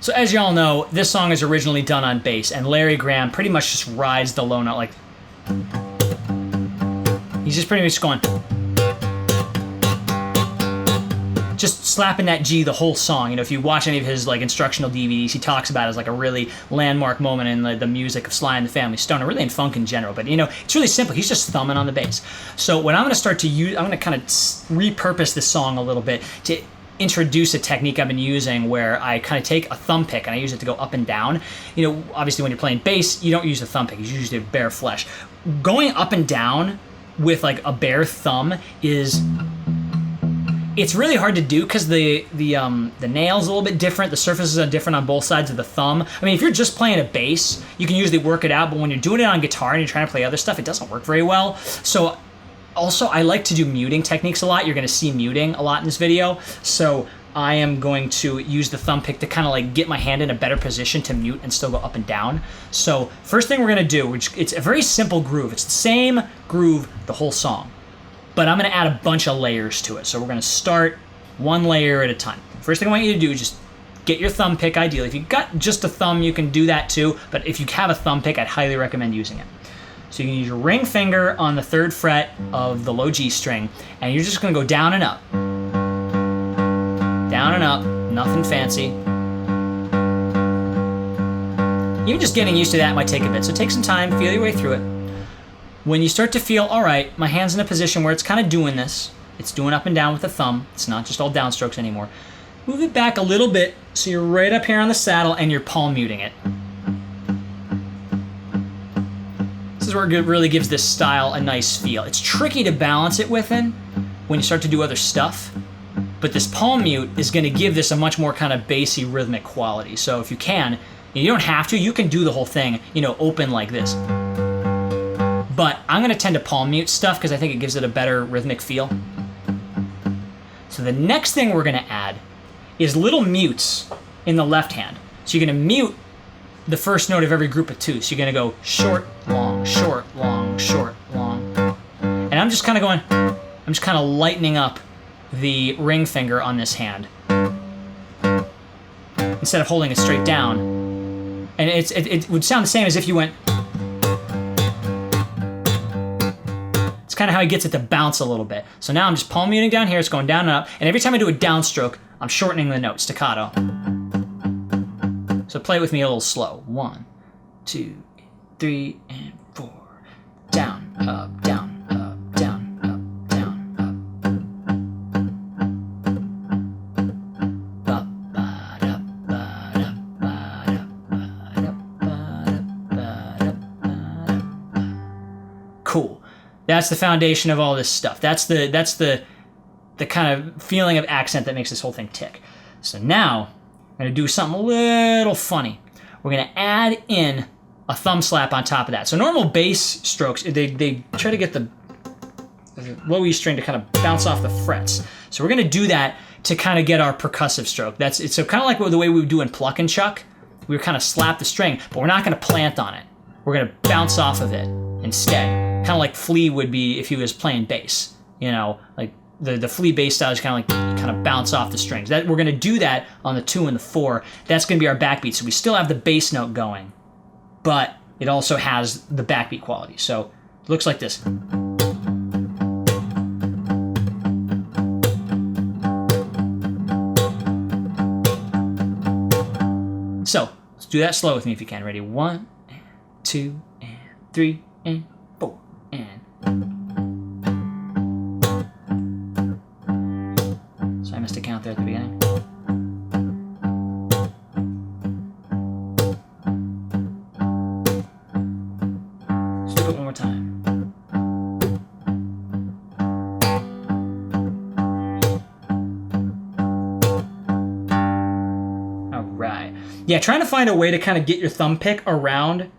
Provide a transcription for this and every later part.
So as y'all know, this song is originally done on bass, and Larry Graham pretty much just rides the low note like... He's just pretty much going... Just slapping that G the whole song. You know, if you watch any of his like instructional DVDs, he talks about it as like a really landmark moment in the music of Sly and the Family Stone, or really in funk in general. But you know, it's really simple. He's just thumbing on the bass. So what I'm going to start to use, I'm going to kind of repurpose this song a little bit to introduce a technique I've been using where I kind of take a thumb pick and I use it to go up and down. You know, obviously when you're playing bass, you don't use a thumb pick. You use the bare flesh. Going up and down with like a bare thumb is... It's really hard to do because the nail's a little bit different. The surfaces are different on both sides of the thumb. I mean, if you're just playing a bass, you can usually work it out. But when you're doing it on guitar and you're trying to play other stuff, it doesn't work very well. So also, I like to do muting techniques a lot. You're going to see muting a lot in this video. So I am going to use the thumb pick to kind of like get my hand in a better position to mute and still go up and down. So first thing we're going to do, which it's a very simple groove. It's the same groove the whole song. But I'm going to add a bunch of layers to it. So we're going to start one layer at a time. First thing I want you to do is just get your thumb pick ideally. If you've got just a thumb, you can do that too. But if you have a thumb pick, I'd highly recommend using it. So you can use your ring finger on the 3rd fret of the low G string. And you're just going to go down and up. Down and up. Nothing fancy. Even just getting used to that might take a bit. So take some time, feel your way through it. When you start to feel, all right, my hand's in a position where it's kind of doing this. It's doing up and down with the thumb. It's not just all downstrokes anymore. Move it back a little bit so you're right up here on the saddle and you're palm muting it. This is where it really gives this style a nice feel. It's tricky to balance it within when you start to do other stuff, but this palm mute is going to give this a much more kind of bassy rhythmic quality. So if you can, you don't have to, you can do the whole thing, you know, open like this. But I'm going to tend to palm mute stuff because I think it gives it a better rhythmic feel. So the next thing we're going to add is little mutes in the left hand. So you're going to mute the first note of every group of 2. So you're going to go short, long, short, long, short, long. And I'm just kind of going, I'm just kind of lightening up the ring finger on this hand instead of holding it straight down. And it would sound the same as if you went... It's kind of how he gets it to bounce a little bit. So now I'm just palm muting down here, it's going down and up, and every time I do a downstroke, I'm shortening the note, staccato. So play it with me a little slow. 1, 2, 3, and 4. Down, up, down, up, down, up, down, up. Cool. That's the foundation of all this stuff. That's the kind of feeling of accent that makes this whole thing tick. So now I'm going to do something a little funny. We're going to add in a thumb slap on top of that. So normal bass strokes, they try to get the low E string to kind of bounce off the frets. So we're going to do that to kind of get our percussive stroke. So kind of like the way we would do in Pluck and Chuck. We would kind of slap the string, but we're not going to plant on it. We're going to bounce off of it instead. Kind of like Flea would be if he was playing bass. You know, like the Flea bass style is kind of bounce off the strings. That we're going to do that on the 2 and the 4. That's going to be our backbeat. So we still have the bass note going, but it also has the backbeat quality. So it looks like this. So let's do that slow with me if you can. Ready? 1, 2, and 3, and 4, and. So I missed a count there at the beginning. Let's do it one more time. All right. Yeah, trying to find a way to kind of get your thumb pick around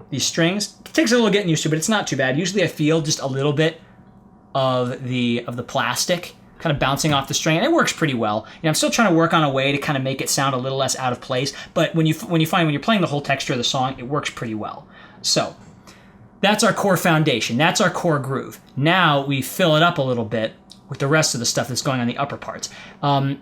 these strings. It takes a little getting used to, but it's not too bad. Usually I feel just a little bit of the plastic kind of bouncing off the string, and it works pretty well. You know, I'm still trying to work on a way to kind of make it sound a little less out of place, but when you find when you're playing the whole texture of the song, it works pretty well. So that's our core foundation. That's our core groove. Now we fill it up a little bit with the rest of the stuff that's going on the upper parts. You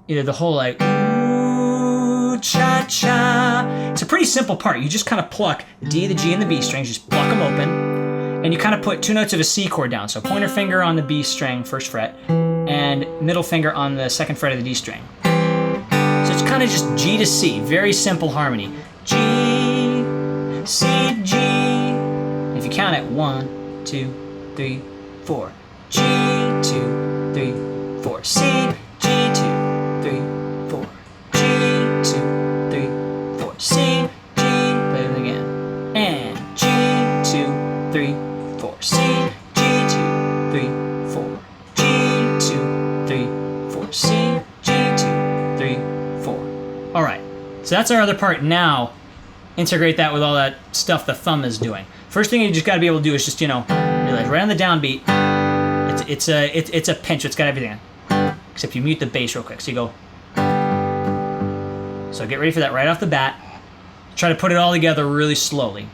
know, the whole like ooh, cha-cha. It's a pretty simple part. You just kind of pluck the D, the G, and the B strings, just pluck them open, and you kind of put 2 notes of a C chord down. So pointer finger on the B string, 1st fret, and middle finger on the 2nd fret of the D string. So it's kind of just G to C, very simple harmony. G, C, G. If you count it, 1, 2, 3, 4. G, 2, 3, 4. C, G, 2, 3, 4. G, 2, 3, 4. C, G, play it again. And G, 2, 3, 4. C, G, 2, 3, 4. G, 2, 3, 4. C, G, 2, 3, 4. All right, so that's our other part. Now, integrate that with all that stuff the thumb is doing. First thing you just got to be able to do is just, realize right on the downbeat, it's a pinch. It's got everything in. Except you mute the bass real quick. So you go. So get ready for that right off the bat. Try to put it all together really slowly.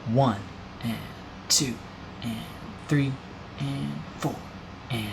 1 and 2 and 3 and 4 and.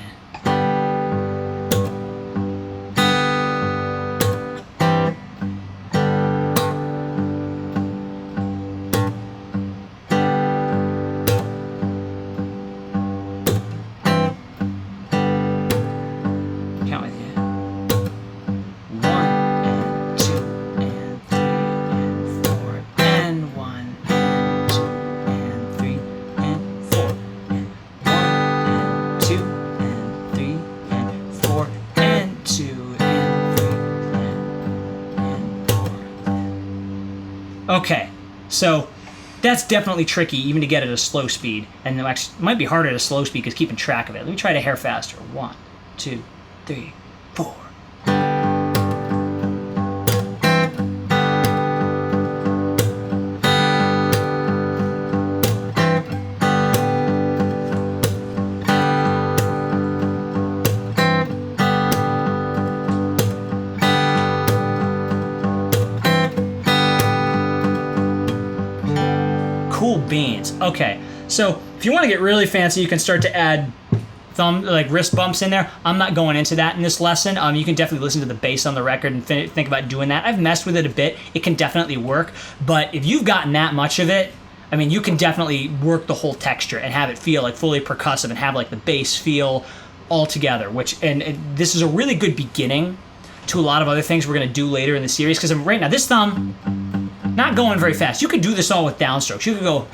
Okay, so that's definitely tricky even to get at a slow speed, and actually, it might be harder at a slow speed because keeping track of it. Let me try it a hair faster. 1, 2, 3, 4. Cool beans. Okay, so if you want to get really fancy, you can start to add wrist bumps in there. I'm not going into that in this lesson. You can definitely listen to the bass on the record and think about doing that. I've messed with it a bit. It can definitely work, but if you've gotten that much of it, I mean, you can definitely work the whole texture and have it feel like fully percussive and have like the bass feel all together, and this is a really good beginning to a lot of other things we're going to do later in the series, because right now, this thumb, not going very fast. You could do this all with downstrokes. You could go.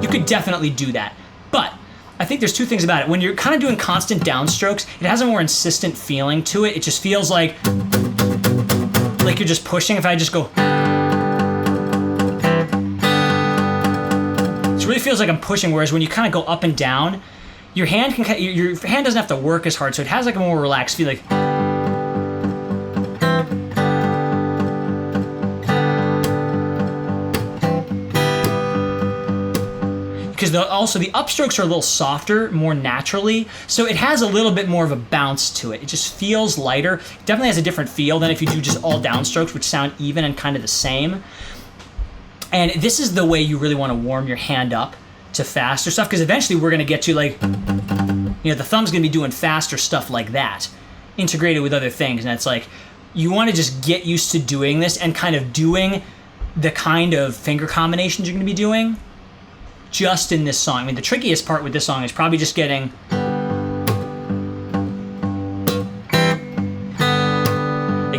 You could definitely do that. But I think there's 2 things about it. When you're kind of doing constant downstrokes, it has a more insistent feeling to it. It just feels like you're just pushing. If I just go. It really feels like I'm pushing, whereas when you kind of go up and down, your hand doesn't have to work as hard, so it has like a more relaxed feel, like. Because also the upstrokes are a little softer, more naturally, so it has a little bit more of a bounce to it. It just feels lighter. It definitely has a different feel than if you do just all downstrokes, which sound even and kind of the same. And this is the way you really want to warm your hand up to faster stuff, because eventually we're going to get to the thumb's going to be doing faster stuff like that, integrated with other things. And it's like, you want to just get used to doing this and kind of doing the kind of finger combinations you're going to be doing just in this song. I mean, the trickiest part with this song is probably just getting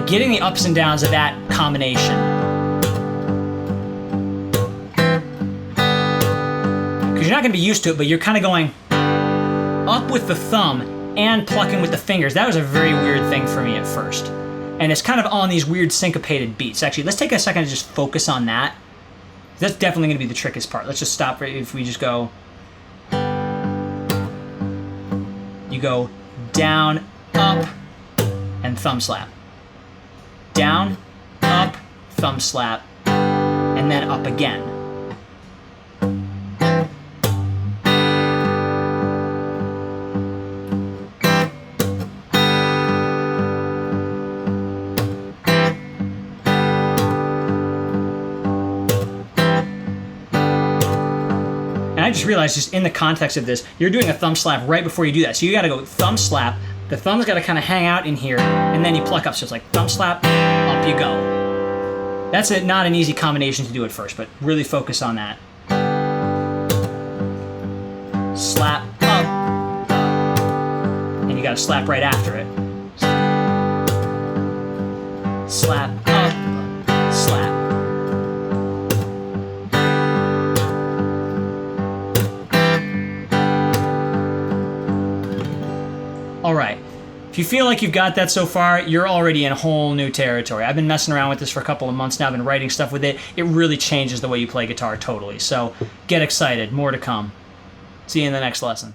the ups and downs of that combination. Because you're not going to be used to it, but you're kind of going up with the thumb and plucking with the fingers. That was a very weird thing for me at first. And it's kind of on these weird syncopated beats. Actually, let's take a second to just focus on that. That's definitely going to be the trickiest part. Let's just stop right if we just go. You go down, up, and thumb slap. Down, up, thumb slap, and then up again. I just realized, just in the context of this, you're doing a thumb slap right before you do that. So you got to go thumb slap, The thumb's got to kind of hang out in here, and then you pluck up. So it's like thumb slap, up you go. That's not an easy combination to do at first, but really focus on that. Slap, up, and you got to slap right after it. Slap, up, slap. All right. If you feel like you've got that so far, you're already in a whole new territory. I've been messing around with this for a couple of months now. I've been writing stuff with it. It really changes the way you play guitar totally. So get excited. More to come. See you in the next lesson.